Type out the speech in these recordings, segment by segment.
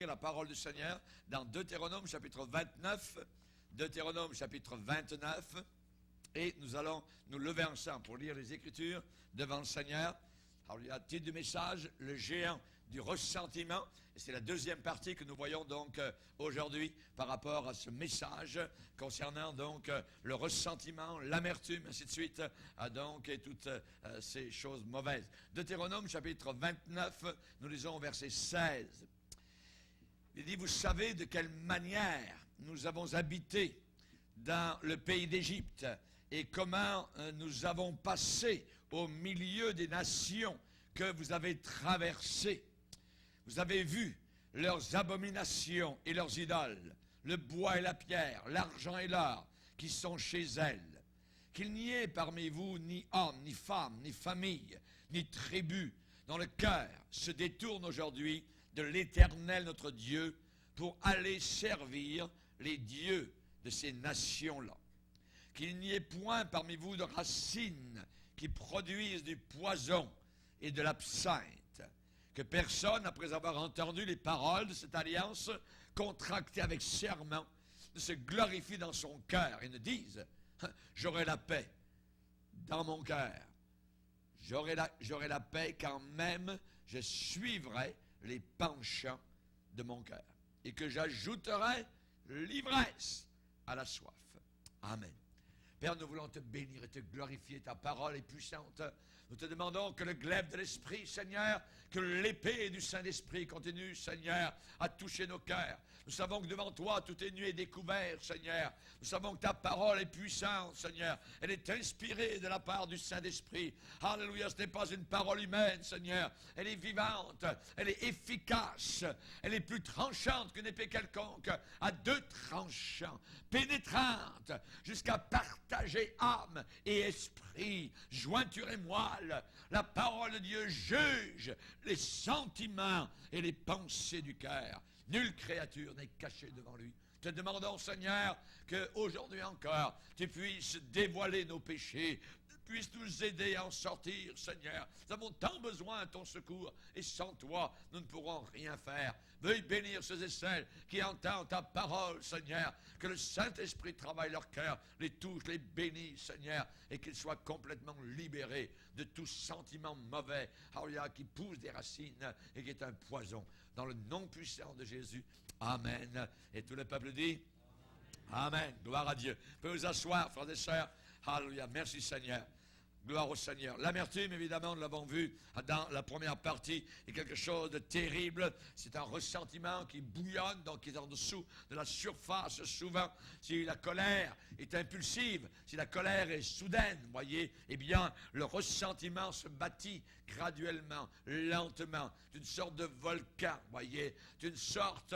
La parole du Seigneur dans Deutéronome chapitre 29, Deutéronome chapitre 29, et nous allons nous lever ensemble pour lire les Écritures devant le Seigneur. Alors, il y a le titre du message, le géant du ressentiment, et c'est la deuxième partie que nous voyons donc aujourd'hui par rapport à ce message concernant donc le ressentiment, l'amertume, ainsi de suite, donc, et toutes ces choses mauvaises. Deutéronome chapitre 29, nous lisons au verset 16. Il dit, vous savez de quelle manière nous avons habité dans le pays d'Égypte et comment nous avons passé au milieu des nations que vous avez traversées. Vous avez vu leurs abominations et leurs idoles, le bois et la pierre, l'argent et l'or qui sont chez elles. Qu'il n'y ait parmi vous ni homme, ni femme, ni famille, ni tribu, dont le cœur se détourne aujourd'hui de l'Éternel notre Dieu pour aller servir les dieux de ces nations-là. Qu'il n'y ait point parmi vous de racines qui produisent du poison et de l'absinthe. Que personne, après avoir entendu les paroles de cette alliance contractée avec serment, ne se glorifie dans son cœur et ne dise « J'aurai la paix dans mon cœur. J'aurai la paix quand même je suivrai les penchants de mon cœur. Et que j'ajouterai l'ivresse à la soif. » Amen. Père, nous voulons te bénir et te glorifier. Ta parole est puissante. Nous te demandons que le glaive de l'Esprit, Seigneur, que l'épée du Saint-Esprit continue, Seigneur, à toucher nos cœurs. Nous savons que devant toi, tout est nu et découvert, Seigneur. Nous savons que ta parole est puissante, Seigneur. Elle est inspirée de la part du Saint-Esprit. Alléluia, ce n'est pas une parole humaine, Seigneur. Elle est vivante, elle est efficace, elle est plus tranchante qu'une épée quelconque, à deux tranchants, pénétrante, jusqu'à partager âme et esprit, jointure et moelle. La parole de Dieu juge les sentiments et les pensées du cœur. Nulle créature n'est cachée devant lui. Te demandons, Seigneur, qu'aujourd'hui encore, tu puisses dévoiler nos péchés, puisses nous aider à en sortir, Seigneur. Nous avons tant besoin de ton secours, et sans toi, nous ne pourrons rien faire. Veuille bénir ceux et celles qui entendent ta parole, Seigneur. Que le Saint-Esprit travaille leur cœur, les touche, les bénisse, Seigneur, et qu'ils soient complètement libérés de tout sentiment mauvais, qui pousse des racines et qui est un poison. Dans le nom puissant de Jésus, Amen. Et tout le peuple dit Amen. Gloire à Dieu. Vous pouvez vous asseoir, frères et sœurs. Alléluia. Merci Seigneur. Gloire au Seigneur. L'amertume, évidemment, nous l'avons vu dans la première partie, est quelque chose de terrible. C'est un ressentiment qui bouillonne, donc qui est en dessous de la surface souvent. Si la colère est impulsive, si la colère est soudaine, voyez, eh bien, le ressentiment se bâtit graduellement, lentement, d'une sorte de volcan, voyez, d'une sorte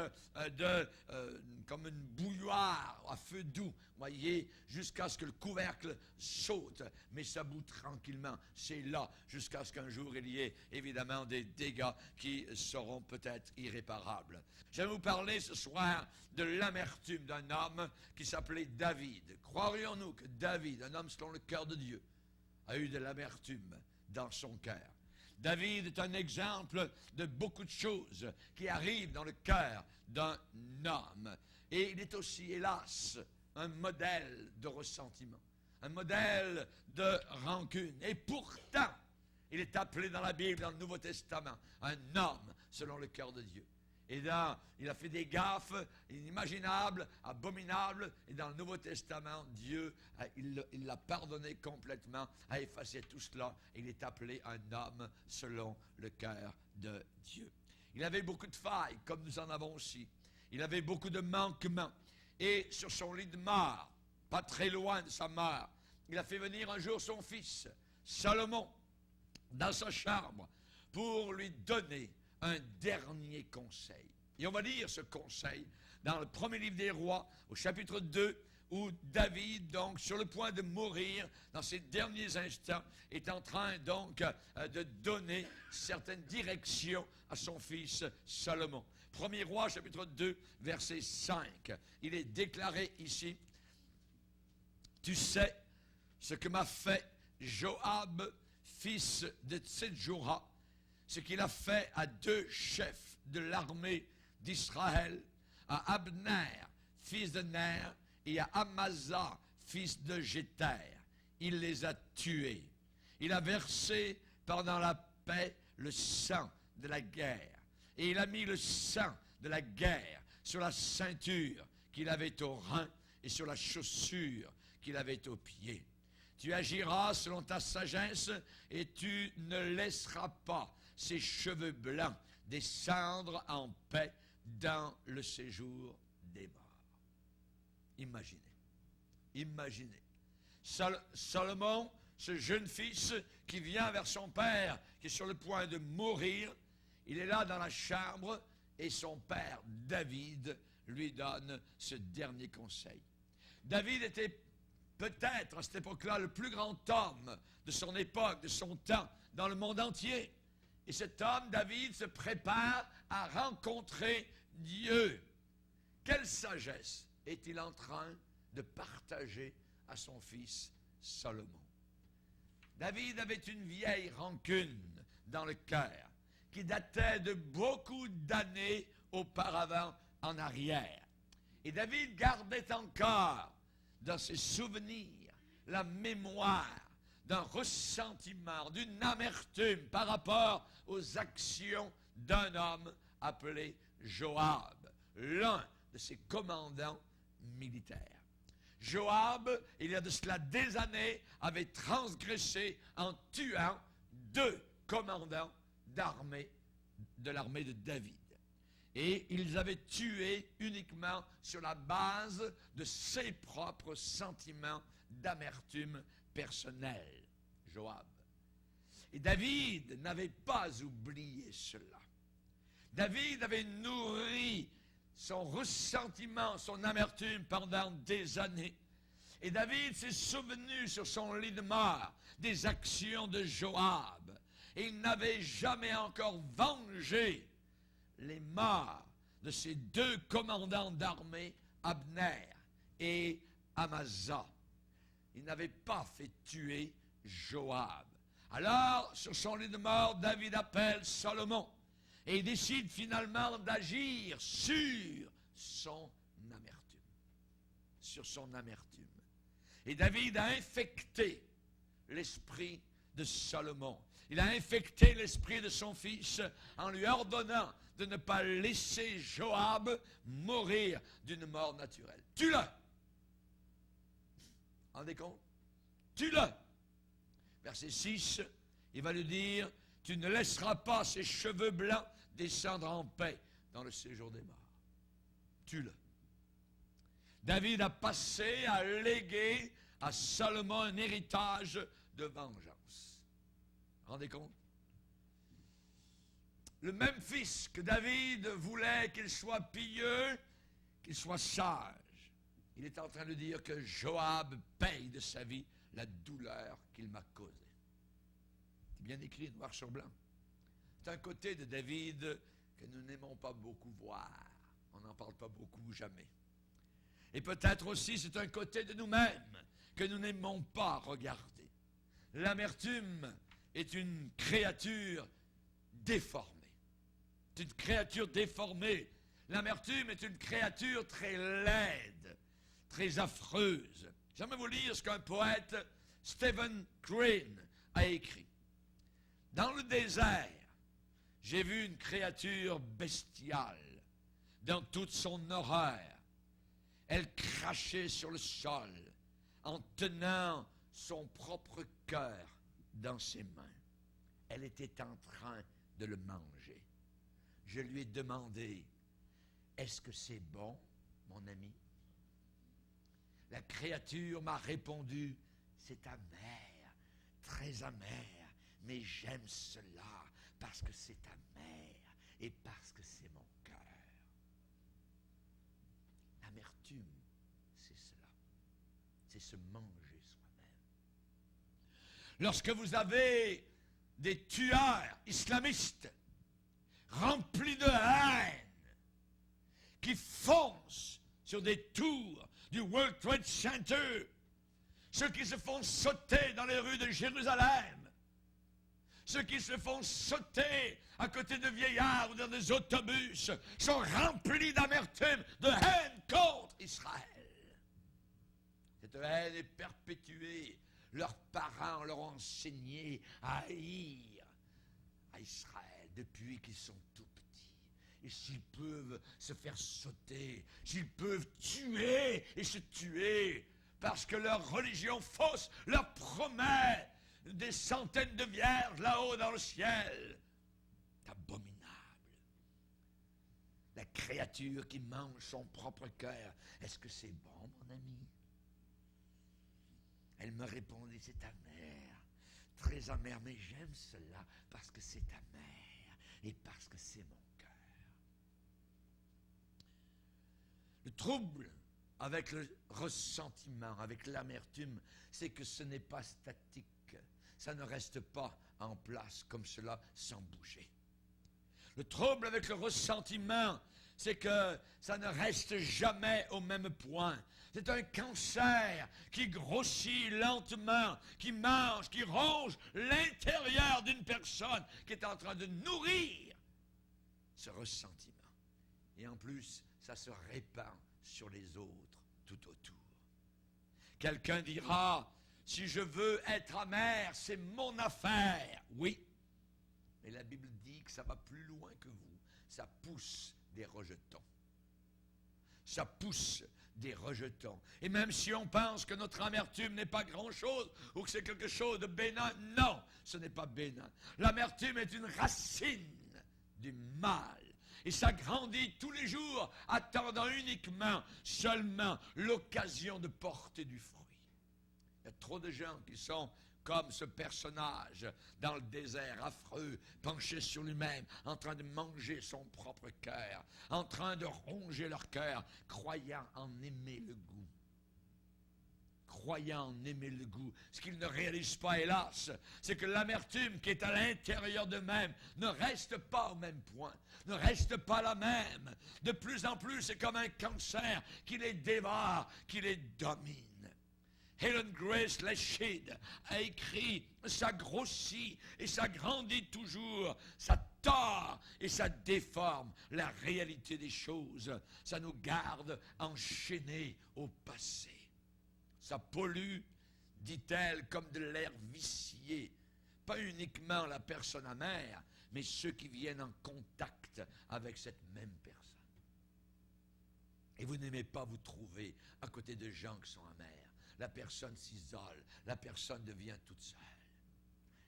comme une bouilloire à feu doux, voyez, jusqu'à ce que le couvercle saute, mais ça bout tranquillement. C'est là, jusqu'à ce qu'un jour il y ait évidemment des dégâts qui seront peut-être irréparables. Je vais vous parler ce soir de l'amertume d'un homme qui s'appelait David. Croirions-nous que David, un homme selon le cœur de Dieu, a eu de l'amertume dans son cœur? David est un exemple de beaucoup de choses qui arrivent dans le cœur d'un homme. Et il est aussi, hélas, un modèle de ressentiment, un modèle de rancune. Et pourtant, il est appelé dans la Bible, dans le Nouveau Testament, un homme selon le cœur de Dieu. Et là, il a fait des gaffes inimaginables, abominables. Et dans le Nouveau Testament, Dieu, il l'a pardonné complètement, a effacé tout cela. Et il est appelé un homme selon le cœur de Dieu. Il avait beaucoup de failles, comme nous en avons aussi. Il avait beaucoup de manquements. Et sur son lit de mort, pas très loin de sa mort, il a fait venir un jour son fils, Salomon, dans sa chambre, pour lui donner un dernier conseil. Et on va lire ce conseil dans le premier livre des rois, au chapitre 2, où David, donc, sur le point de mourir, dans ses derniers instants, est en train, donc, de donner certaines directions à son fils Salomon. Premier roi, chapitre 2, verset 5. Il est déclaré ici, « Tu sais ce que m'a fait Joab, fils de Tsedjoura, ce qu'il a fait à deux chefs de l'armée d'Israël, à Abner, fils de Ner, et à Amasa, fils de Jéter. Il les a tués. Il a versé pendant la paix le sang de la guerre. Et il a mis le sang de la guerre sur la ceinture qu'il avait au rein et sur la chaussure qu'il avait aux pieds. Tu agiras selon ta sagesse et tu ne laisseras pas ses cheveux blancs descendre en paix dans le séjour des morts. Imaginez. Imaginez. Salomon, ce jeune fils qui vient vers son père, qui est sur le point de mourir, il est là dans la chambre et son père, David, lui donne ce dernier conseil. David était peut-être à cette époque-là le plus grand homme de son époque, de son temps, dans le monde entier. Et cet homme, David, se prépare à rencontrer Dieu. Quelle sagesse est-il en train de partager à son fils Salomon? David avait une vieille rancune dans le cœur qui datait de beaucoup d'années auparavant en arrière. Et David gardait encore dans ses souvenirs la mémoire d'un ressentiment, d'une amertume par rapport aux actions d'un homme appelé Joab, l'un de ses commandants militaires. Joab, il y a de cela des années, avait transgressé en tuant 2 commandants d'armée de l'armée de David. Et ils avaient tué uniquement sur la base de ses propres sentiments d'amertume personnelle, Joab. Et David n'avait pas oublié cela. David avait nourri son ressentiment, son amertume pendant des années. Et David s'est souvenu sur son lit de mort des actions de Joab. Et il n'avait jamais encore vengé les morts de ces 2 commandants d'armée, Abner et Amasa. Il n'avait pas fait tuer Joab. Alors, sur son lit de mort, David appelle Salomon et il décide finalement d'agir sur son amertume. Sur son amertume. Et David a infecté l'esprit de Salomon. Il a infecté l'esprit de son fils en lui ordonnant de ne pas laisser Joab mourir d'une mort naturelle. Tue-le! Rendez compte? Tue-le! Verset 6, il va lui dire, tu ne laisseras pas ses cheveux blancs descendre en paix dans le séjour des morts. Tue-le. David a passé à léguer à Salomon un héritage de vengeance. Rendez compte? Le même fils que David voulait qu'il soit pieux, qu'il soit sage. Il est en train de dire que Joab paye de sa vie la douleur qu'il m'a causée. C'est bien écrit, noir sur blanc. C'est un côté de David que nous n'aimons pas beaucoup voir. On n'en parle pas beaucoup, jamais. Et peut-être aussi c'est un côté de nous-mêmes que nous n'aimons pas regarder. L'amertume est une créature déformée. C'est une créature déformée. L'amertume est une créature très laide, très affreuse. J'aimerais vous lire ce qu'un poète, Stephen Crane, a écrit. Dans le désert, j'ai vu une créature bestiale dans toute son horreur. Elle crachait sur le sol en tenant son propre cœur dans ses mains. Elle était en train de le manger. Je lui ai demandé, est-ce que c'est bon, mon ami? La créature m'a répondu, c'est amer, très amer, mais j'aime cela parce que c'est amer et parce que c'est mon cœur. L'amertume, c'est cela. C'est se manger soi-même. Lorsque vous avez des tueurs islamistes remplis de haine qui foncent sur des tours du World Trade Center, ceux qui se font sauter dans les rues de Jérusalem, ceux qui se font sauter à côté de vieillards ou dans des autobus sont remplis d'amertume, de haine contre Israël. Cette haine est perpétuée. Leurs parents leur ont enseigné à haïr à Israël depuis qu'ils sont tout petits. Et s'ils peuvent se faire sauter, s'ils peuvent tuer et se tuer, parce que leur religion fausse leur promet des centaines de vierges là-haut dans le ciel. C'est abominable. La créature qui mange son propre cœur, est-ce que c'est bon, mon ami? Elle me répondit, c'est amer, très amer, mais j'aime cela parce que c'est amer et parce que c'est mon cœur. Le trouble avec le ressentiment, avec l'amertume, c'est que ce n'est pas statique. Ça ne reste pas en place comme cela sans bouger. Le trouble avec le ressentiment, c'est que ça ne reste jamais au même point. C'est un cancer qui grossit lentement, qui mange, qui ronge l'intérieur d'une personne qui est en train de nourrir ce ressentiment. Et en plus, ça se répand sur les autres tout autour. Quelqu'un dira, si je veux être amer, c'est mon affaire. Oui, mais la Bible dit que ça va plus loin que vous. Ça pousse des rejetons. Ça pousse des rejetons. Et même si on pense que notre amertume n'est pas grand-chose ou que c'est quelque chose de bénin, non, ce n'est pas bénin. L'amertume est une racine du mal. Et ça grandit tous les jours, attendant uniquement, seulement, l'occasion de porter du fruit. Il y a trop de gens qui sont comme ce personnage dans le désert affreux, penché sur lui-même, en train de manger son propre cœur, en train de ronger leur cœur, croyant en aimer le goût. Croyant en aimer le goût. Ce qu'ils ne réalisent pas, hélas, c'est que l'amertume qui est à l'intérieur d'eux-mêmes ne reste pas au même point, ne reste pas la même. De plus en plus, c'est comme un cancer qui les dévore, qui les domine. Helen Grace Lashid a écrit, ça grossit et ça grandit toujours, ça tord et ça déforme la réalité des choses, ça nous garde enchaînés au passé. Ça pollue, dit-elle, comme de l'air vicié, pas uniquement la personne amère, mais ceux qui viennent en contact avec cette même personne. Et vous n'aimez pas vous trouver à côté de gens qui sont amers. La personne s'isole, la personne devient toute seule.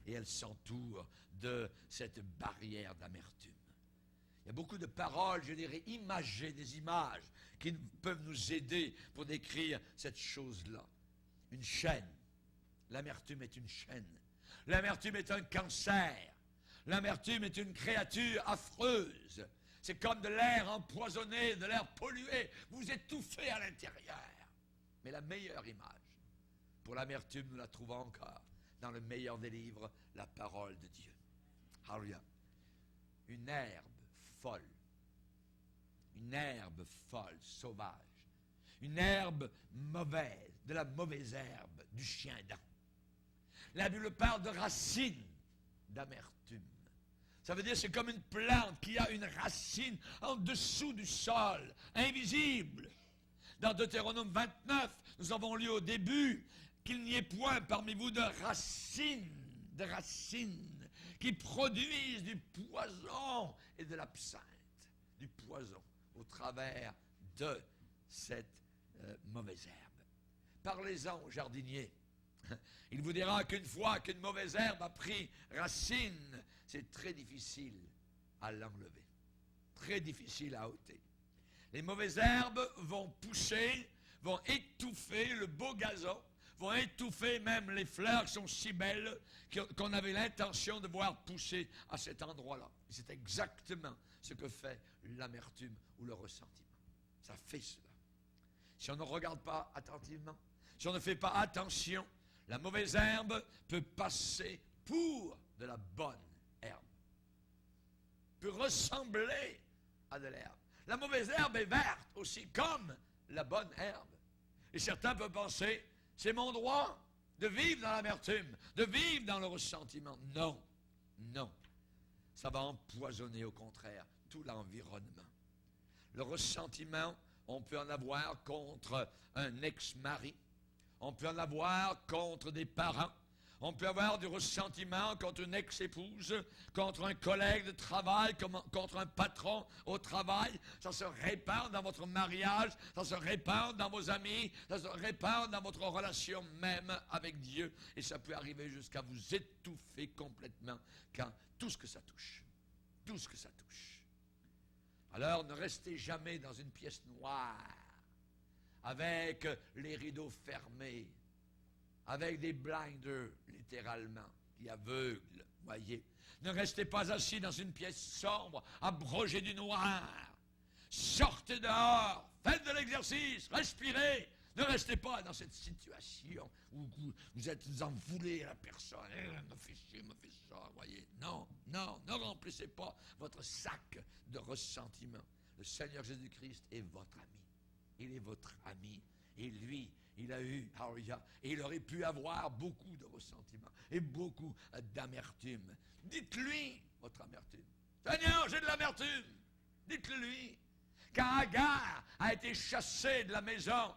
Et elle s'entoure de cette barrière d'amertume. Il y a beaucoup de paroles, je dirais, imagées, des images qui peuvent nous aider pour décrire cette chose-là. Une chaîne. L'amertume est une chaîne. L'amertume est un cancer. L'amertume est une créature affreuse. C'est comme de l'air empoisonné, de l'air pollué. Vous étouffez à l'intérieur. Mais la meilleure image pour l'amertume, nous la trouvons encore dans le meilleur des livres, la parole de Dieu. Alléluia. Une herbe folle. Une herbe folle, sauvage. Une herbe mauvaise, de la mauvaise herbe, du chien dent. La Bible parle de racines d'amertume. Ça veut dire que c'est comme une plante qui a une racine en dessous du sol, invisible. Dans Deutéronome 29, nous avons lu au début qu'il n'y ait point parmi vous de racines qui produisent du poison et de l'absinthe. Du poison au travers de cette mauvaise herbe. Parlez-en au jardinier. Il vous dira qu'une fois qu'une mauvaise herbe a pris racine, c'est très difficile à l'enlever. Très difficile à ôter. Les mauvaises herbes vont pousser, vont étouffer le beau gazon, vont étouffer même les fleurs qui sont si belles qu'on avait l'intention de voir pousser à cet endroit-là. Et c'est exactement ce que fait l'amertume ou le ressentiment. Ça fait cela. Si on ne regarde pas attentivement, si on ne fait pas attention, la mauvaise herbe peut passer pour de la bonne herbe. Peut ressembler à de l'herbe. La mauvaise herbe est verte aussi, comme la bonne herbe. Et certains peuvent penser, c'est mon droit de vivre dans l'amertume, de vivre dans le ressentiment. Non, Non. Ça va empoisonner au contraire tout l'environnement. Le ressentiment, on peut en avoir contre un ex-mari. On peut en avoir contre des parents. On peut avoir du ressentiment contre une ex-épouse, contre un collègue de travail, contre un patron au travail. Ça se répand dans votre mariage, ça se répand dans vos amis, ça se répand dans votre relation même avec Dieu. Et ça peut arriver jusqu'à vous étouffer complètement quand tout ce que ça touche. Tout ce que ça touche. Alors ne restez jamais dans une pièce noire, avec les rideaux fermés, avec des blinders, littéralement, qui aveuglent, voyez. Ne restez pas assis dans une pièce sombre, abrogé du noir. Sortez dehors, faites de l'exercice, respirez. Ne restez pas dans cette situation où vous êtes envoûlé à la personne. Me fait ci, me fait ça, voyez. Non, non, ne remplissez pas votre sac de ressentiment. Le Seigneur Jésus-Christ est votre ami. Il est votre ami. Et lui, il a eu, alléluia, et il aurait pu avoir beaucoup de ressentiment et beaucoup d'amertume. Dites-lui votre amertume. Seigneur, j'ai de l'amertume. Dites-le-lui. Quand Agar a été chassée de la maison,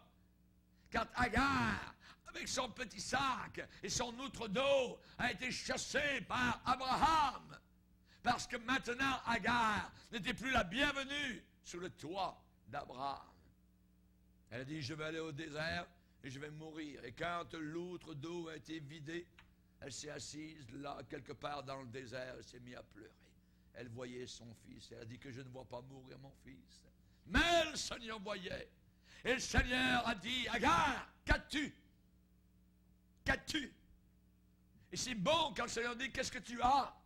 quand Agar, avec son petit sac et son outre d'eau, a été chassée par Abraham, parce que maintenant Agar n'était plus la bienvenue sous le toit d'Abraham. Elle a dit, je vais aller au désert et je vais mourir. Et quand l'outre d'eau a été vidée, elle s'est assise là, quelque part dans le désert, elle s'est mise à pleurer. Elle voyait son fils. Elle a dit que je ne vois pas mourir mon fils. Mais le Seigneur voyait. Et le Seigneur a dit, Agar, qu'as-tu? Qu'as-tu? Et c'est bon quand le Seigneur dit, qu'est-ce que tu as?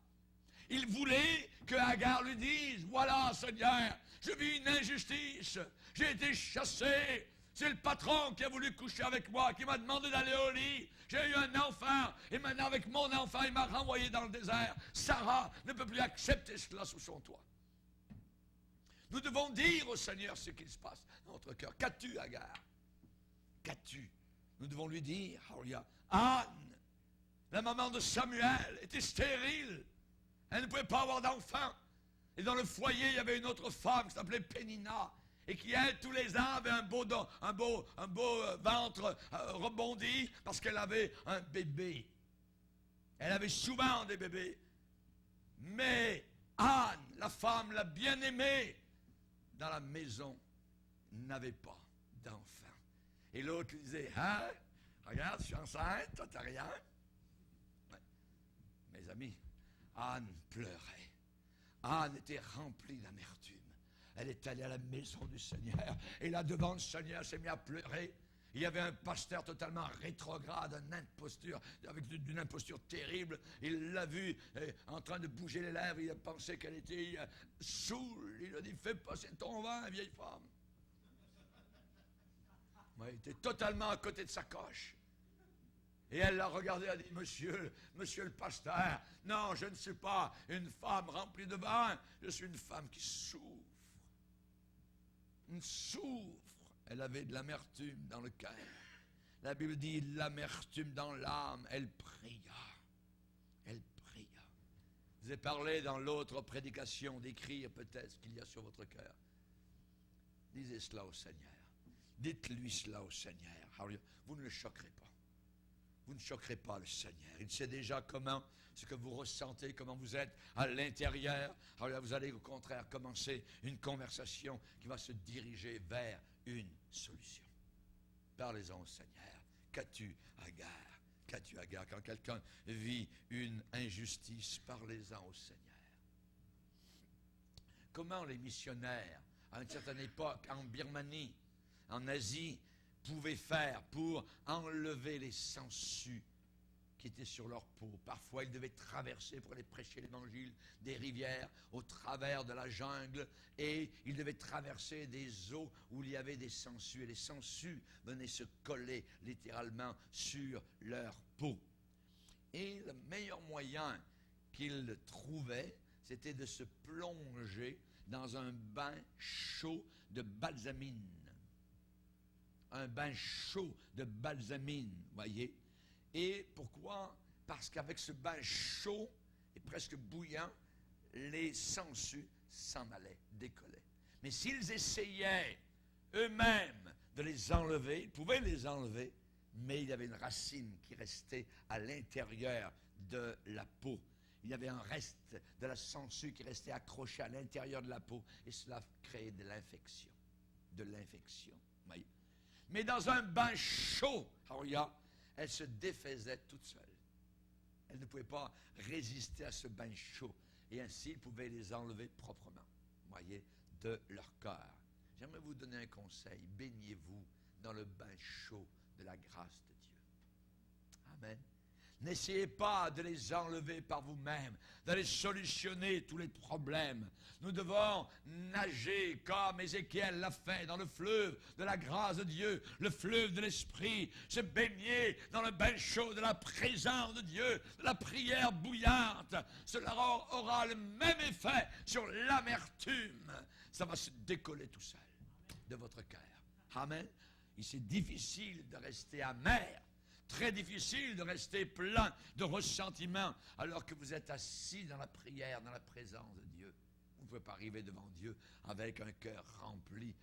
Il voulait que Agar lui dise, voilà Seigneur, je vis une injustice, j'ai été chassé, c'est le patron qui a voulu coucher avec moi, qui m'a demandé d'aller au lit, j'ai eu un enfant, et maintenant avec mon enfant, il m'a renvoyé dans le désert. Sarah ne peut plus accepter cela sous son toit. Nous devons dire au Seigneur ce qu'il se passe dans notre cœur. Qu'as-tu, Agar? Qu'as-tu? Nous devons lui dire, alléluia, Anne, la maman de Samuel, était stérile. Elle ne pouvait pas avoir d'enfant. Et dans le foyer, il y avait une autre femme qui s'appelait Pénina. Et qui, elle, tous les ans, avait un beau ventre rebondi parce qu'elle avait un bébé. Elle avait souvent des bébés. Mais Anne, la femme la bien-aimée, dans la maison, n'avait pas d'enfant. Et l'autre lui disait, hein, regarde, je suis enceinte, toi t'as rien. Ouais. Mes amis, Anne pleurait. Anne était remplie d'amertume. Elle est allée à la maison du Seigneur. Et là, devant le Seigneur, elle s'est mise à pleurer. Il y avait un pasteur totalement rétrograde, avec d'une imposture terrible. Il l'a vue en train de bouger les lèvres. Il a pensé qu'elle était saoule. Il a dit, fais passer ton vin, vieille femme. Elle était totalement à côté de sa coche. Et elle l'a regardé et a dit, monsieur le pasteur, non, je ne suis pas une femme remplie de vin, je suis une femme qui souffre. Une souffre. Elle avait de l'amertume dans le cœur. La Bible dit, l'amertume dans l'âme, elle pria. Elle pria. Je vous ai parlé dans l'autre prédication d'écrire peut-être ce qu'il y a sur votre cœur. Disez cela au Seigneur. Dites-lui cela au Seigneur. Vous ne le choquerez pas. Vous ne choquerez pas le Seigneur. Il sait déjà comment, ce que vous ressentez, comment vous êtes à l'intérieur. Alors là, vous allez au contraire commencer une conversation qui va se diriger vers une solution. Parlez-en au Seigneur. Qu'as-tu, Agar? Qu'as-tu, Agar? Quand quelqu'un vit une injustice, parlez-en au Seigneur. Comment les missionnaires, à une certaine époque, en Birmanie, en Asie, pouvaient faire pour enlever les sangsues qui étaient sur leur peau. Parfois, ils devaient traverser pour aller prêcher l'évangile des rivières au travers de la jungle et ils devaient traverser des eaux où il y avait des sangsues et les sangsues venaient se coller littéralement sur leur peau. Et le meilleur moyen qu'ils trouvaient, c'était de se plonger dans un bain chaud de balsamine. Un bain chaud de balsamine, voyez. Et pourquoi? Parce qu'avec ce bain chaud, et presque bouillant, les sangsues s'en allaient, décollaient. Mais s'ils essayaient eux-mêmes de les enlever, ils pouvaient les enlever, mais il y avait une racine qui restait à l'intérieur de la peau. Il y avait un reste de la sangsue qui restait accroché à l'intérieur de la peau, et cela créait de l'infection. De l'infection. Voyez. Mais dans un bain chaud, elle se défaisait toute seule. Elle ne pouvait pas résister à ce bain chaud. Et ainsi, ils pouvaient les enlever proprement, voyez, de leur corps. J'aimerais vous donner un conseil. Baignez-vous dans le bain chaud de la grâce de Dieu. Amen. N'essayez pas de les enlever par vous-même, d'aller solutionner tous les problèmes. Nous devons nager comme Ézéchiel l'a fait dans le fleuve de la grâce de Dieu, le fleuve de l'Esprit, se baigner dans le bain chaud de la présence de Dieu, de la prière bouillante. Cela aura le même effet sur l'amertume. Ça va se décoller tout seul de votre cœur. Amen. Et c'est difficile de rester amer. Très difficile de rester plein de ressentiment alors que vous êtes assis dans la prière, dans la présence de Dieu. Vous ne pouvez pas arriver devant Dieu avec un cœur rempli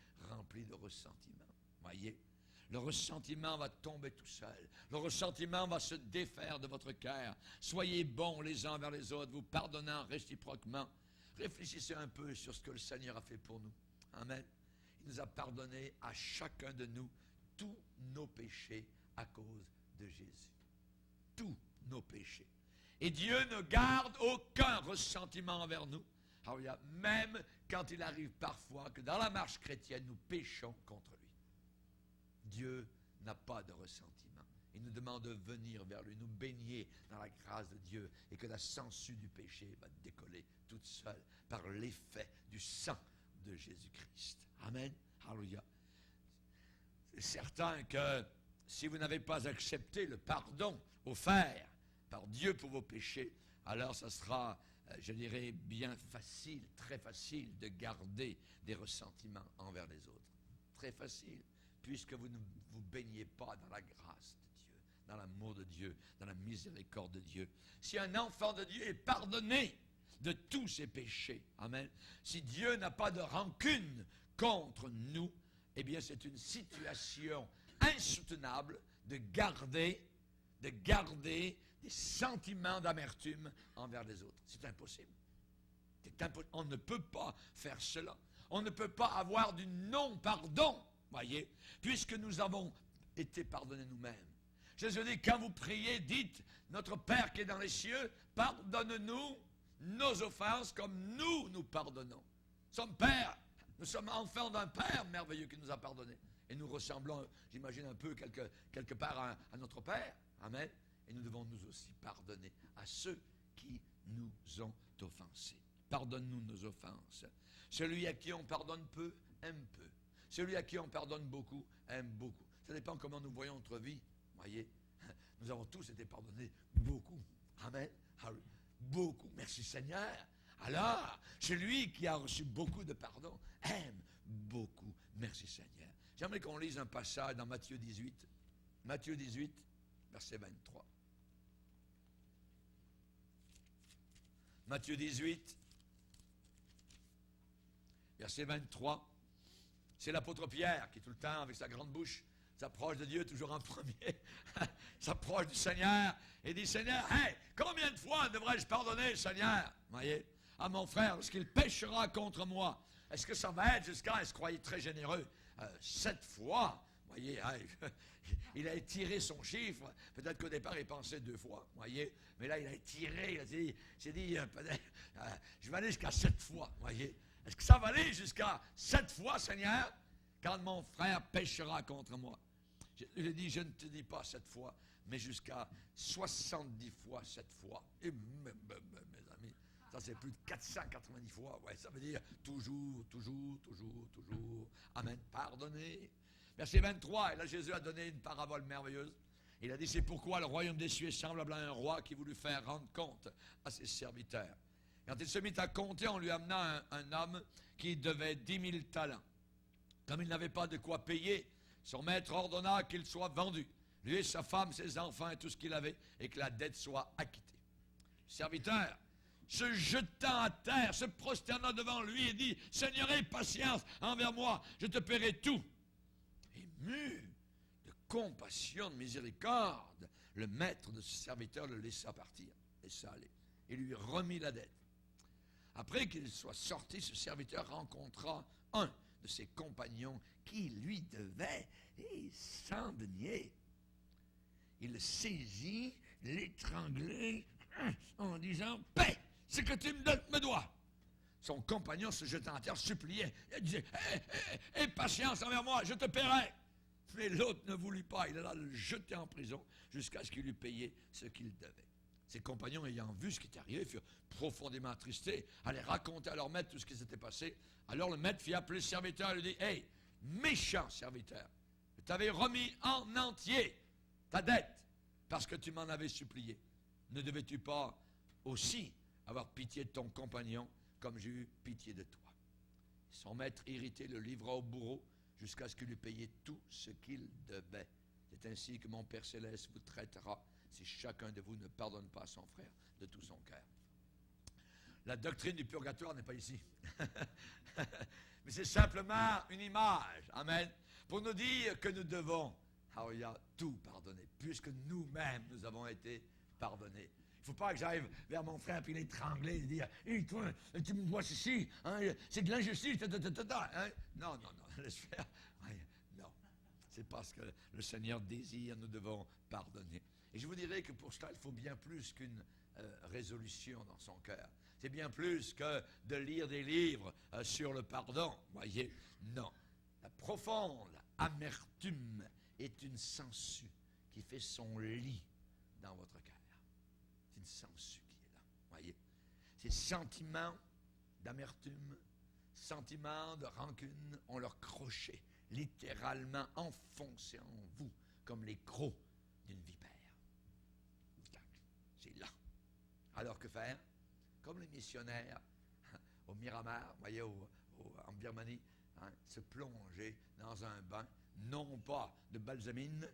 de ressentiment. Voyez, le ressentiment va tomber tout seul. Le ressentiment va se défaire de votre cœur. Soyez bons les uns vers les autres, vous pardonnant réciproquement. Réfléchissez un peu sur ce que le Seigneur a fait pour nous. Amen. Il nous a pardonné à chacun de nous tous nos péchés à cause de Jésus. Tous nos péchés. Et Dieu ne garde aucun ressentiment envers nous. Alors, même quand il arrive parfois que dans la marche chrétienne, nous péchons contre lui. Dieu n'a pas de ressentiment. Il nous demande de venir vers lui, nous baigner dans la grâce de Dieu et que la sangsue du péché va décoller toute seule par l'effet du sang de Jésus-Christ. Amen. Alléluia. C'est certain que si vous n'avez pas accepté le pardon offert par Dieu pour vos péchés, alors ça sera, je dirais, bien facile, très facile de garder des ressentiments envers les autres. Très facile, puisque vous ne vous baignez pas dans la grâce de Dieu, dans l'amour de Dieu, dans la miséricorde de Dieu. Si un enfant de Dieu est pardonné de tous ses péchés, amen, si Dieu n'a pas de rancune contre nous, eh bien c'est une situation insoutenable de garder des sentiments d'amertume envers les autres. C'est impossible. On ne peut pas faire cela. On ne peut pas avoir du non-pardon, voyez, puisque nous avons été pardonnés nous-mêmes. Jésus dit, quand vous priez, dites, notre Père qui est dans les cieux, pardonne-nous nos offenses comme nous pardonnons. Nous sommes enfants d'un Père merveilleux qui nous a pardonnés. Et nous ressemblons, j'imagine, un peu quelque part à notre Père. Amen. Et nous devons nous aussi pardonner à ceux qui nous ont offensés. Pardonne-nous nos offenses. Celui à qui on pardonne peu, aime peu. Celui à qui on pardonne beaucoup, aime beaucoup. Ça dépend comment nous voyons notre vie. Voyez, nous avons tous été pardonnés beaucoup. Amen. Beaucoup. Merci Seigneur. Alors, celui qui a reçu beaucoup de pardon aime beaucoup. Merci Seigneur. J'aimerais qu'on lise un passage dans Matthieu 18. Matthieu 18, verset 23. Matthieu 18, verset 23. C'est l'apôtre Pierre qui, tout le temps, avec sa grande bouche, s'approche de Dieu toujours en premier, s'approche du Seigneur et dit, Seigneur, hey, combien de fois devrais-je pardonner, Seigneur, voyez, à mon frère lorsqu'il péchera contre moi? Est-ce que ça va être jusqu'à, est-ce croyez très généreux, 7 fois? Voyez, hey, il a étiré son chiffre. Peut-être qu'au départ, il pensait 2 fois, voyez. Mais là, il a étiré, il s'est dit, je vais aller jusqu'à 7 fois, voyez. Est-ce que ça va aller jusqu'à 7 fois, Seigneur, quand mon frère péchera contre moi? Je dis, je ne te dis pas 7 fois, mais jusqu'à 70 fois 7 fois. Et mes amis, ça c'est plus de 490 fois. Ouais, ça veut dire toujours. Amen. Pardonnez. Verset 23, et là Jésus a donné une parabole merveilleuse. Il a dit, c'est pourquoi le royaume des cieux est semblable à un roi qui voulut faire rendre compte à ses serviteurs. Quand il se mit à compter, on lui amena un homme qui devait 10 000 talents. Comme il n'avait pas de quoi payer, son maître ordonna qu'il soit vendu, lui et sa femme, ses enfants et tout ce qu'il avait, et que la dette soit acquittée. Le serviteur se jetant à terre, se prosternant devant lui et dit, Seigneur, aie patience envers moi, je te paierai tout. Ému de compassion, de miséricorde, le maître de ce serviteur le laissa partir, laissa aller, et lui remit la dette. Après qu'il soit sorti, ce serviteur rencontra un de ses compagnons qui lui devait et sans denier. Il le saisit, l'étranglait en disant « Paix, ce que tu me dois !» Son compagnon se jetant à terre suppliait et disait « Aie patience envers moi, je te paierai !» Mais l'autre ne voulut pas, il alla le jeter en prison jusqu'à ce qu'il eût payé ce qu'il devait. Ses compagnons, ayant vu ce qui était arrivé, furent profondément attristés, allaient raconter à leur maître tout ce qui s'était passé. Alors le maître fit appeler le serviteur et lui dit « Hey, méchant serviteur, je t'avais remis en entier ta dette parce que tu m'en avais supplié. Ne devais-tu pas aussi avoir pitié de ton compagnon comme j'ai eu pitié de toi? » Son maître irrité le livra au bourreau jusqu'à ce qu'il eût payé tout ce qu'il devait. C'est ainsi que mon Père Céleste vous traitera si chacun de vous ne pardonne pas à son frère de tout son cœur. La doctrine du purgatoire n'est pas ici. Mais c'est simplement une image, amen, pour nous dire que nous devons, tout pardonner, puisque nous-mêmes, nous avons été pardonnés. Il ne faut pas que j'aille vers mon frère puis l'étrangler et dire « Hé, toi, tu me vois ceci, hein, c'est de l'injustice, hein? » Non, laisse faire. Non, c'est parce que le Seigneur désire, nous devons pardonner. Et je vous dirais que pour cela, il faut bien plus qu'une résolution dans son cœur. C'est bien plus que de lire des livres sur le pardon. Voyez, non. La profonde amertume est une sangsue qui fait son lit dans votre cœur. C'est une sangsue qui est là. Voyez, ces sentiments d'amertume, sentiments de rancune ont leur crochet littéralement enfoncé en vous comme les crocs d'une vipère. C'est là. Alors que faire? Comme les missionnaires au Myanmar, voyez, en Birmanie, hein, se plonger dans un bain, non pas de balsamine,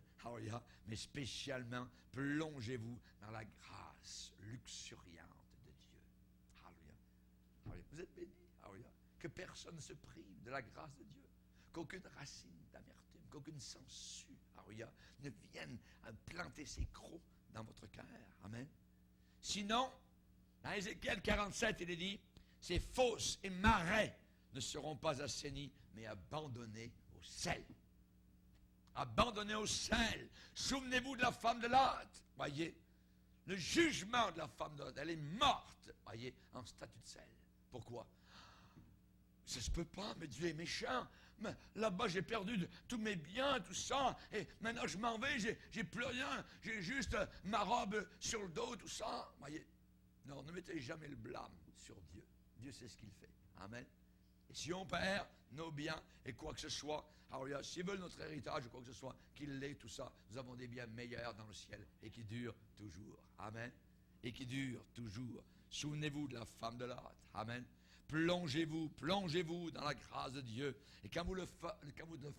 mais spécialement plongez-vous dans la grâce luxuriante de Dieu. Alléluia. Vous êtes bénis. Alléluia. Que personne ne se prive de la grâce de Dieu. Qu'aucune racine d'amertume, qu'aucune sangsue, ne vienne planter ses crocs dans votre cœur. Amen. Sinon, dans Ézéchiel 47, il est dit, ces fosses et marais ne seront pas assainis, mais abandonnés au sel. Abandonnés au sel. Souvenez-vous de la femme de Lot. Voyez, le jugement de la femme de Lot, elle est morte, voyez, en statut de sel. Pourquoi? Ça se peut pas, mais Dieu est méchant. Mais là-bas, j'ai perdu tous mes biens, tout ça, et maintenant je m'en vais, j'ai plus rien, j'ai juste ma robe sur le dos, tout ça. Voyez, non, ne mettez jamais le blâme sur Dieu. Dieu sait ce qu'il fait. Amen. Et si on perd nos biens et quoi que ce soit, alors s'ils veulent notre héritage ou quoi que ce soit, qu'il l'ait, tout ça, nous avons des biens meilleurs dans le ciel et qui durent toujours. Amen. Et qui durent toujours. Souvenez-vous de la femme de Lot. Amen. Plongez-vous dans la grâce de Dieu. Et quand vous le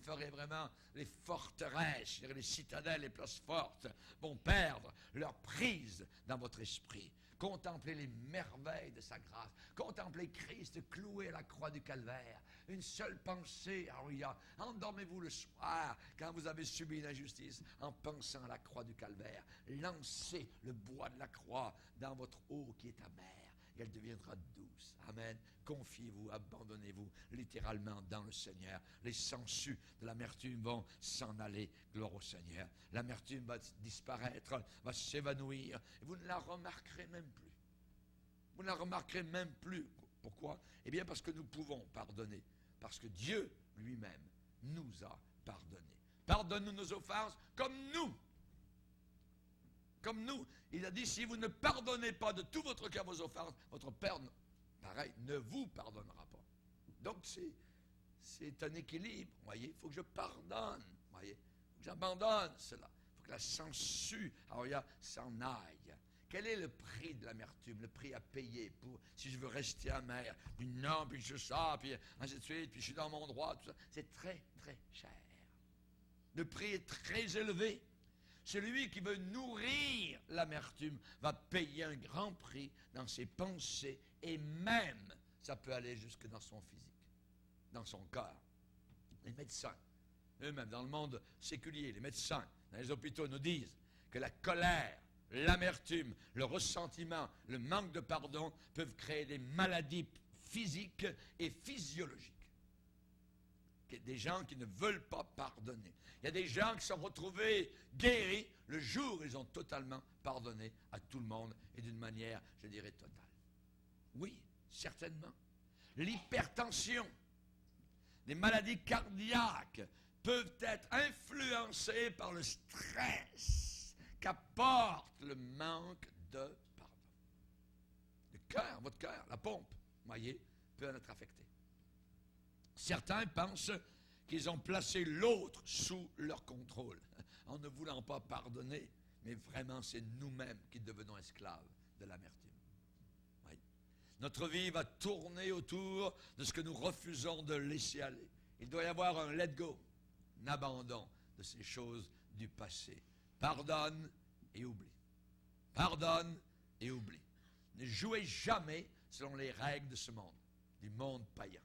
ferez vraiment, les forteresses, les citadelles, les places fortes vont perdre leur prise dans votre esprit. Contemplez les merveilles de sa grâce. Contemplez Christ cloué à la croix du calvaire. Une seule pensée, alléluia. Endormez-vous le soir quand vous avez subi une injustice en pensant à la croix du calvaire. Lancez le bois de la croix dans votre eau qui est amère. Et elle deviendra douce. Amen. Confiez-vous, abandonnez-vous littéralement dans le Seigneur. Les sangsues de l'amertume vont s'en aller. Gloire au Seigneur. L'amertume va disparaître, va s'évanouir. Et vous ne la remarquerez même plus. Vous ne la remarquerez même plus. Pourquoi? Eh bien parce que nous pouvons pardonner. Parce que Dieu lui-même nous a pardonné. Pardonne-nous nos offenses comme nous. Comme nous, il a dit, si vous ne pardonnez pas de tout votre cœur vos offenses, votre Père, pareil, ne vous pardonnera pas. Donc, c'est un équilibre, voyez. Il faut que je pardonne, voyez. Il faut que j'abandonne cela. Il faut que la sangsue, s'en aille. Quel est le prix de l'amertume, le prix à payer pour, si je veux rester amer? Puis non, puis je sors, puis ainsi de suite, puis je suis dans mon droit, tout ça. C'est très, très cher. Le prix est très élevé. Celui qui veut nourrir l'amertume va payer un grand prix dans ses pensées et même, ça peut aller jusque dans son physique, dans son corps. Les médecins, eux-mêmes, dans le monde séculier, les médecins, dans les hôpitaux nous disent que la colère, l'amertume, le ressentiment, le manque de pardon peuvent créer des maladies physiques et physiologiques. Il y a des gens qui ne veulent pas pardonner. Il y a des gens qui sont retrouvés guéris le jour où ils ont totalement pardonné à tout le monde et d'une manière, je dirais, totale. Oui, certainement. L'hypertension, les maladies cardiaques peuvent être influencées par le stress qu'apporte le manque de pardon. Le cœur, votre cœur, la pompe, vous voyez, peut en être affecté. Certains pensent qu'ils ont placé l'autre sous leur contrôle en ne voulant pas pardonner, mais vraiment c'est nous-mêmes qui devenons esclaves de l'amertume. Oui. Notre vie va tourner autour de ce que nous refusons de laisser aller. Il doit y avoir un let go, un abandon de ces choses du passé. Pardonne et oublie. Pardonne et oublie. Ne jouez jamais selon les règles de ce monde, du monde païen.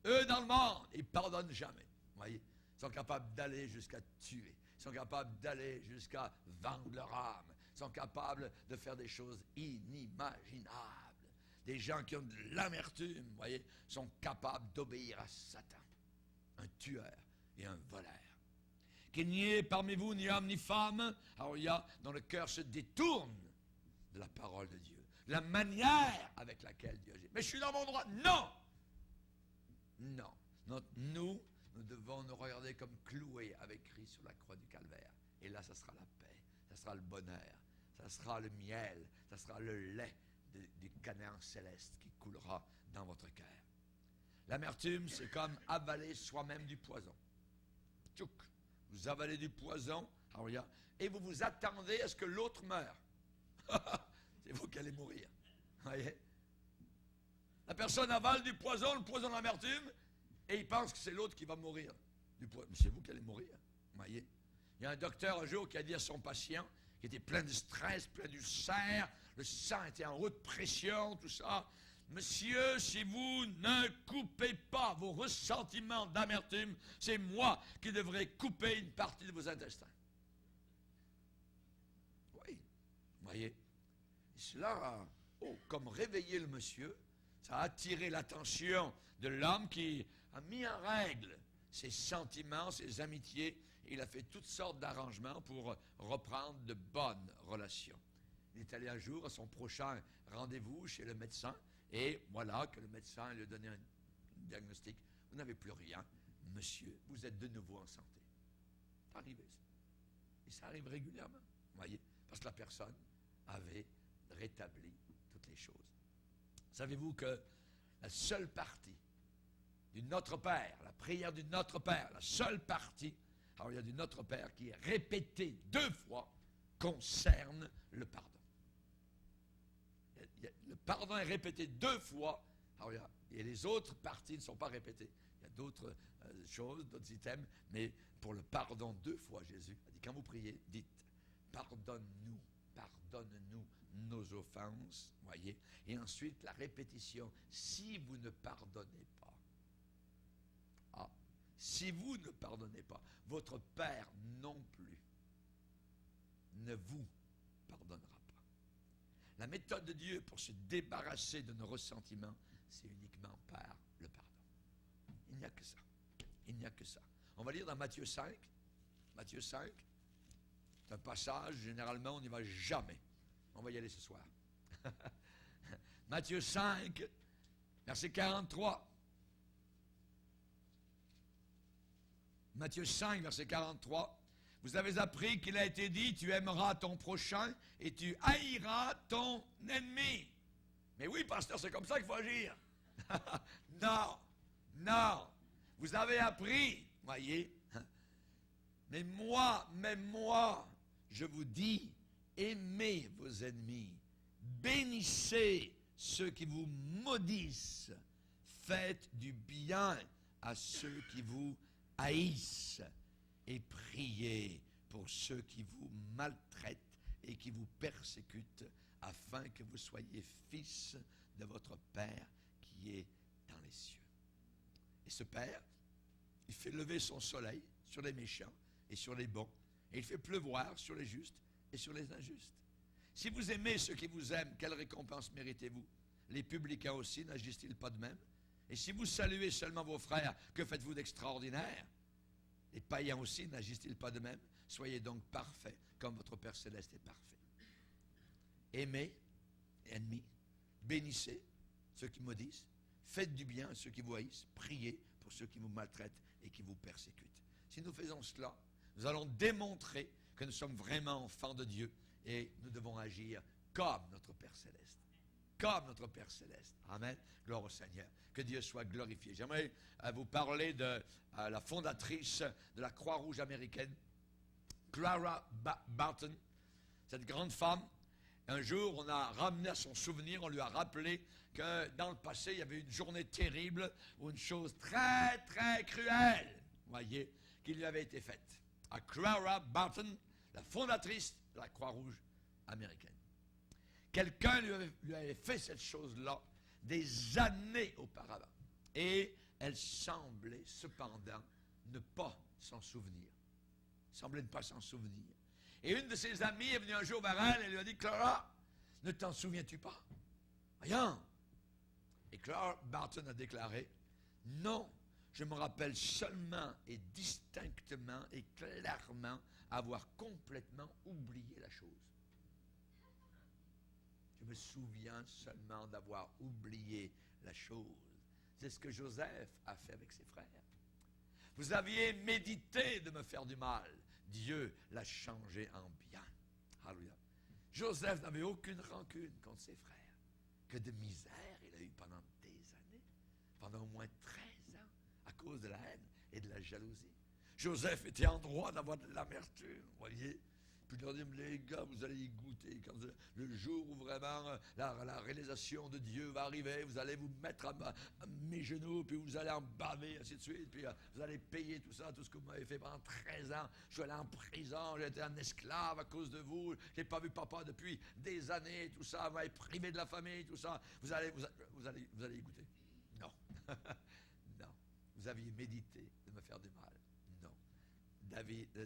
Eux, dans le monde, ils ne pardonnent jamais. Vous voyez, ils sont capables d'aller jusqu'à tuer. Ils sont capables d'aller jusqu'à vendre leur âme. Ils sont capables de faire des choses inimaginables. Des gens qui ont de l'amertume, vous voyez, sont capables d'obéir à Satan, un tueur et un voleur. Qu'il n'y ait parmi vous ni homme ni femme, alors il y a dont le cœur se détourne de la parole de Dieu, de la manière avec laquelle Dieu agit. Mais je suis dans mon droit. Non! Non. Nous devons nous regarder comme cloués avec Christ sur la croix du Calvaire. Et là, ça sera la paix, ça sera le bonheur, ça sera le miel, ça sera le lait du Canaan céleste qui coulera dans votre cœur. L'amertume, c'est comme avaler soi-même du poison. Tchouk, vous avalez du poison, et vous vous attendez à ce que l'autre meure. C'est vous qui allez mourir. Voyez? La personne avale du poison, le poison de l'amertume, et il pense que c'est l'autre qui va mourir du poison. Mais c'est vous qui allez mourir. Voyez? Il y a un docteur un jour qui a dit à son patient, qui était plein de stress, plein d'ulcères, le sang était en haute pression, tout ça. Monsieur, si vous ne coupez pas vos ressentiments d'amertume, c'est moi qui devrais couper une partie de vos intestins. Oui, vous voyez? Et cela a, comme réveillé le monsieur, ça a attiré l'attention de l'homme qui a mis en règle ses sentiments, ses amitiés, et il a fait toutes sortes d'arrangements pour reprendre de bonnes relations. Il est allé un jour à son prochain rendez-vous chez le médecin, et voilà que le médecin lui a donné un diagnostic. Vous n'avez plus rien, monsieur, vous êtes de nouveau en santé. C'est arrivé ça. Et ça arrive régulièrement, vous voyez, parce que la personne avait rétabli toutes les choses. Savez-vous que la seule partie du Notre Père, la prière du Notre Père, la seule partie, alors il y a du Notre Père qui est répété 2 fois, concerne le pardon. Le pardon est répété 2 fois, alors et les autres parties ne sont pas répétées. Il y a d'autres choses, d'autres items, mais pour le pardon 2 fois, Jésus a dit, quand vous priez, dites, pardonne-nous nos offenses, voyez, et ensuite la répétition, si vous ne pardonnez pas, si vous ne pardonnez pas, votre Père non plus ne vous pardonnera pas. La méthode de Dieu pour se débarrasser de nos ressentiments, c'est uniquement par le pardon. Il n'y a que ça. Il n'y a que ça. On va lire dans Matthieu 5. Matthieu 5, c'est un passage, généralement, on n'y va jamais. On va y aller ce soir. Matthieu 5, verset 43. Matthieu 5, verset 43. Vous avez appris qu'il a été dit, tu aimeras ton prochain et tu haïras ton ennemi. Mais oui, pasteur, c'est comme ça qu'il faut agir. Non. Vous avez appris, voyez. Mais moi, je vous dis, aimez vos ennemis, bénissez ceux qui vous maudissent, faites du bien à ceux qui vous haïssent et priez pour ceux qui vous maltraitent et qui vous persécutent, afin que vous soyez fils de votre Père qui est dans les cieux. Et ce Père, il fait lever son soleil sur les méchants et sur les bons, et il fait pleuvoir sur les justes et sur les injustes. Si vous aimez ceux qui vous aiment, quelle récompense méritez-vous? Les publicains aussi n'agissent-ils pas de même? Et si vous saluez seulement vos frères, que faites-vous d'extraordinaire? Les païens aussi n'agissent-ils pas de même? Soyez donc parfaits, comme votre Père céleste est parfait. Aimez, ennemis, bénissez ceux qui maudissent, faites du bien à ceux qui vous haïssent, priez pour ceux qui vous maltraitent et qui vous persécutent. Si nous faisons cela, nous allons démontrer que nous sommes vraiment enfants de Dieu et nous devons agir comme notre Père céleste. Comme notre Père céleste. Amen. Gloire au Seigneur. Que Dieu soit glorifié. J'aimerais vous parler de la fondatrice de la Croix-Rouge américaine, Clara Barton. Cette grande femme, un jour, on a ramené à son souvenir, on lui a rappelé que dans le passé, il y avait une journée terrible ou une chose très, très cruelle, voyez, qui lui avait été faite. À Clara Barton, la fondatrice de la Croix-Rouge américaine. Quelqu'un lui avait fait cette chose-là des années auparavant. Et elle semblait cependant ne pas s'en souvenir. Semblait ne pas s'en souvenir. Et une de ses amies est venue un jour vers elle et lui a dit, Clara, ne t'en souviens-tu pas? Rien. Et Clara Barton a déclaré, non, je me rappelle seulement et distinctement et clairement avoir complètement oublié la chose. Je me souviens seulement d'avoir oublié la chose. C'est ce que Joseph a fait avec ses frères. Vous aviez médité de me faire du mal. Dieu l'a changé en bien. Alléluia. Joseph n'avait aucune rancune contre ses frères. Que de misère il a eu pendant des années. Pendant au moins 13 ans. À cause de la haine et de la jalousie. Joseph était en droit d'avoir de l'amertume. Voyez. Puis il leur dit, les gars, vous allez y goûter. Quand le jour où vraiment la réalisation de Dieu va arriver, vous allez vous mettre à mes genoux, puis vous allez en baver, ainsi de suite. Puis vous allez payer tout ça, tout ce que vous m'avez fait pendant 13 ans. Je suis allé en prison, j'ai été un esclave à cause de vous. Je n'ai pas vu papa depuis des années, tout ça. Vous m'avez privé de la famille, tout ça. Vous allez y goûter. Non. Non. Vous aviez médité de me faire du mal.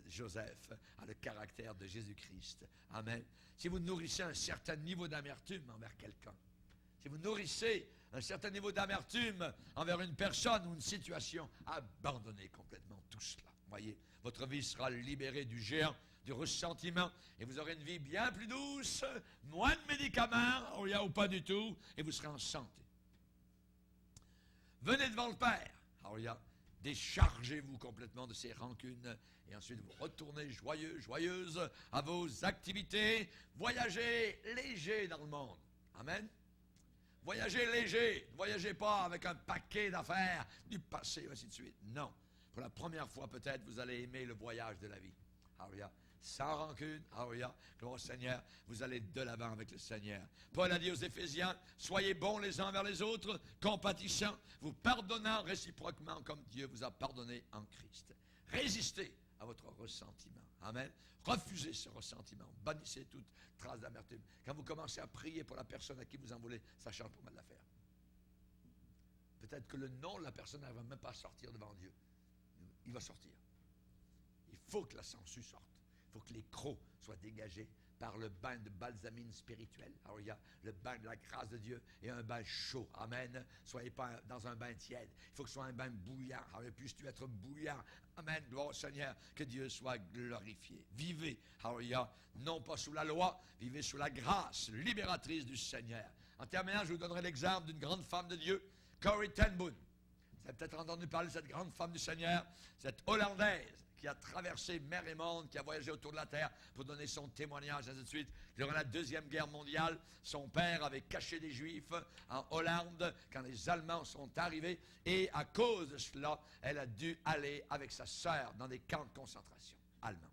Joseph a le caractère de Jésus-Christ. Amen. Si vous nourrissez un certain niveau d'amertume envers quelqu'un, si vous nourrissez un certain niveau d'amertume envers une personne ou une situation, abandonnez complètement tout cela. Voyez, votre vie sera libérée du géant, du ressentiment, et vous aurez une vie bien plus douce, moins de médicaments, ou pas du tout, et vous serez en santé. Venez devant le Père. Déchargez-vous complètement de ces rancunes et ensuite vous retournez joyeux, joyeuse à vos activités. Voyagez léger dans le monde. Amen. Voyagez léger. Ne voyagez pas avec un paquet d'affaires du passé, ainsi de suite. Non. Pour la première fois peut-être, vous allez aimer le voyage de la vie. Alléluia. Sans rancune, alléluia, gloire au Seigneur, vous allez de l'avant avec le Seigneur. Paul a dit aux Éphésiens, soyez bons les uns envers les autres, compatissants, vous pardonnant réciproquement comme Dieu vous a pardonné en Christ. Résistez à votre ressentiment. Amen. Refusez ce ressentiment. Bannissez toute trace d'amertume. Quand vous commencez à prier pour la personne à qui vous en voulez, ça change pas mal l'affaire. Peut-être que le nom de la personne ne va même pas sortir devant Dieu. Il va sortir. Il faut que la sangsue sorte. Il faut que les crocs soient dégagés par le bain de balsamine spirituelle. Alors il y a le bain de la grâce de Dieu et un bain chaud. Amen. Soyez pas dans un bain tiède. Il faut que ce soit un bain bouillant. Alors puisses-tu être bouillant. Amen. Gloire au Seigneur. Que Dieu soit glorifié. Vivez. Alors il y a non pas sous la loi, vivez sous la grâce libératrice du Seigneur. En terminant, je vous donnerai l'exemple d'une grande femme de Dieu, Corrie ten Boom. Vous avez peut-être entendu parler de cette grande femme du Seigneur, cette Hollandaise qui a traversé mer et monde, qui a voyagé autour de la terre pour donner son témoignage, ainsi de suite. Durant la Deuxième Guerre mondiale, son père avait caché des Juifs en Hollande quand les Allemands sont arrivés. Et à cause de cela, elle a dû aller avec sa sœur dans des camps de concentration allemands.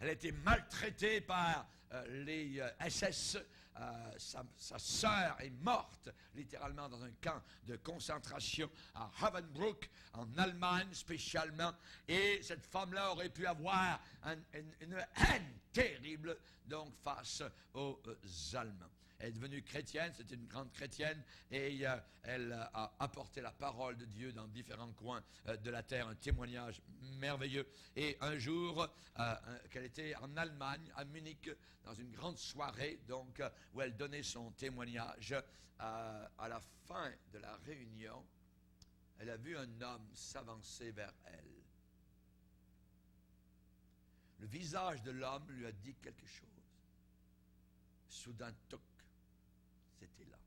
Elle a été maltraitée par les SS. Sa sœur est morte littéralement dans un camp de concentration à Ravensbrück, en Allemagne spécialement. Et cette femme-là aurait pu avoir une haine terrible donc face aux Allemands. Elle est devenue chrétienne, c'était une grande chrétienne, et elle a apporté la parole de Dieu dans différents coins de la terre, un témoignage merveilleux. Et un jour, qu'elle était en Allemagne, à Munich, dans une grande soirée, donc, où elle donnait son témoignage, à la fin de la réunion, elle a vu un homme s'avancer vers elle. Le visage de l'homme lui a dit quelque chose. Soudain, toc, c'était là.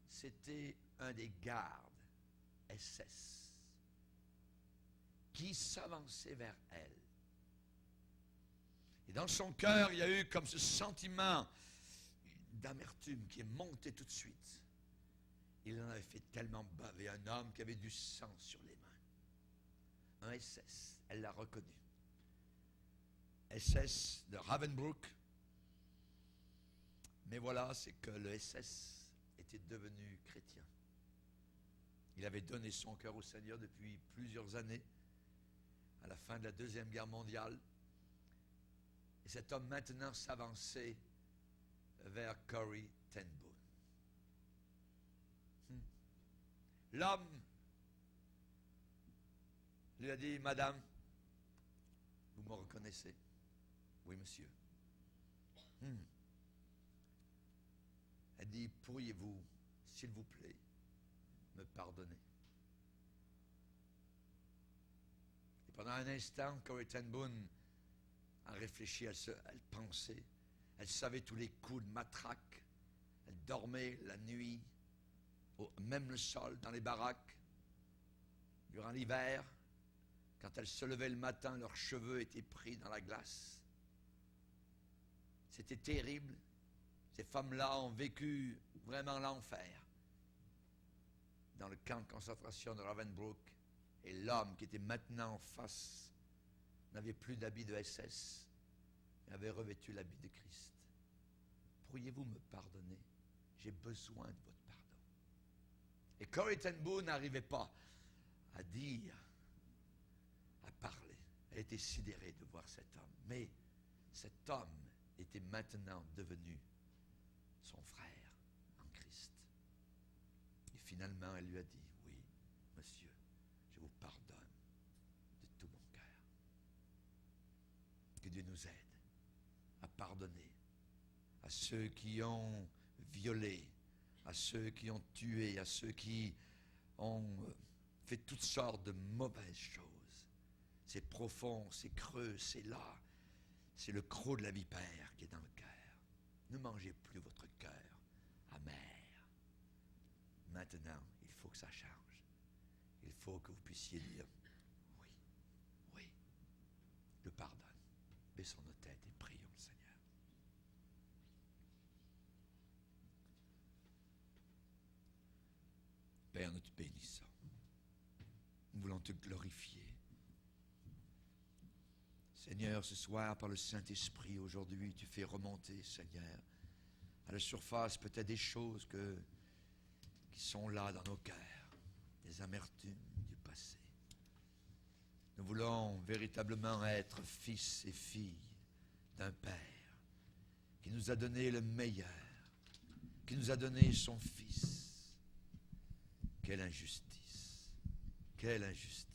C'était un des gardes SS qui s'avançait vers elle. Et dans son cœur, il y a eu comme ce sentiment d'amertume qui est monté tout de suite. Il en avait fait tellement baver un homme qui avait du sang sur les mains. Un SS, elle l'a reconnu. SS de Ravensbrück. Mais voilà, c'est que le SS était devenu chrétien. Il avait donné son cœur au Seigneur depuis plusieurs années, à la fin de la Deuxième Guerre mondiale. Et cet homme maintenant s'avançait vers Corrie ten Boom. L'homme lui a dit, Madame, vous me reconnaissez? Oui, monsieur. Elle dit, pourriez-vous, s'il vous plaît, me pardonner? Et pendant un instant, Corrie ten Boom a réfléchi, elle pensait, elle savait tous les coups de matraque, elle dormait la nuit, même le sol, dans les baraques, durant l'hiver, quand elle se levait le matin, leurs cheveux étaient pris dans la glace. C'était terrible. Ces femmes-là ont vécu vraiment l'enfer dans le camp de concentration de Ravensbrück. Et l'homme qui était maintenant en face n'avait plus d'habit de SS, mais avait revêtu l'habit de Christ. Pourriez-vous me pardonner? J'ai besoin de votre pardon. Et Corrie ten Boom n'arrivait pas à dire, à parler. Elle était sidérée de voir cet homme. Mais cet homme était maintenant devenu son frère en Christ. Et finalement, elle lui a dit, oui, monsieur, je vous pardonne de tout mon cœur. Que Dieu nous aide à pardonner à ceux qui ont violé, à ceux qui ont tué, à ceux qui ont fait toutes sortes de mauvaises choses. C'est profond, c'est creux, c'est là. C'est le croc de la vipère qui est dans le cœur. Ne mangez plus votre cœur amer. Maintenant, il faut que ça change. Il faut que vous puissiez dire, oui, oui, je pardonne. Baissons nos têtes et prions le Seigneur. Père, nous te bénissons. Nous voulons te glorifier. Seigneur, ce soir, par le Saint-Esprit, aujourd'hui, tu fais remonter, Seigneur, à la surface peut-être des choses qui sont là dans nos cœurs, des amertumes du passé. Nous voulons véritablement être fils et filles d'un Père qui nous a donné le meilleur, qui nous a donné son Fils. Quelle injustice! Quelle injustice!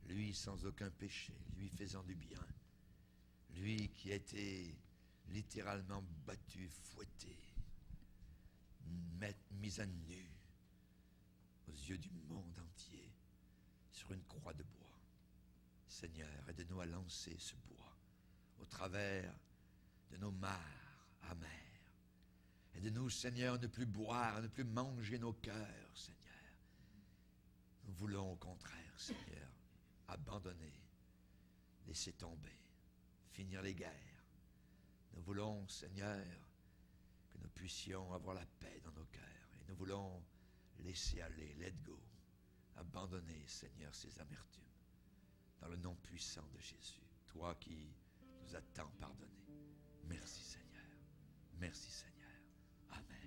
Lui sans aucun péché, lui faisant du bien, lui qui a été littéralement battu, fouetté, mis à nu aux yeux du monde entier sur une croix de bois. Seigneur, aide-nous à lancer ce bois au travers de nos mares amères. Aide-nous, Seigneur, à ne plus boire, à ne plus manger nos cœurs, Seigneur. Nous voulons au contraire, Seigneur, abandonner, laisser tomber, finir les guerres. Nous voulons, Seigneur, que nous puissions avoir la paix dans nos cœurs. Et nous voulons laisser aller, let go, abandonner, Seigneur, ces amertumes. Dans le nom puissant de Jésus. Toi qui nous a tant pardonné. Merci Seigneur. Merci Seigneur. Amen.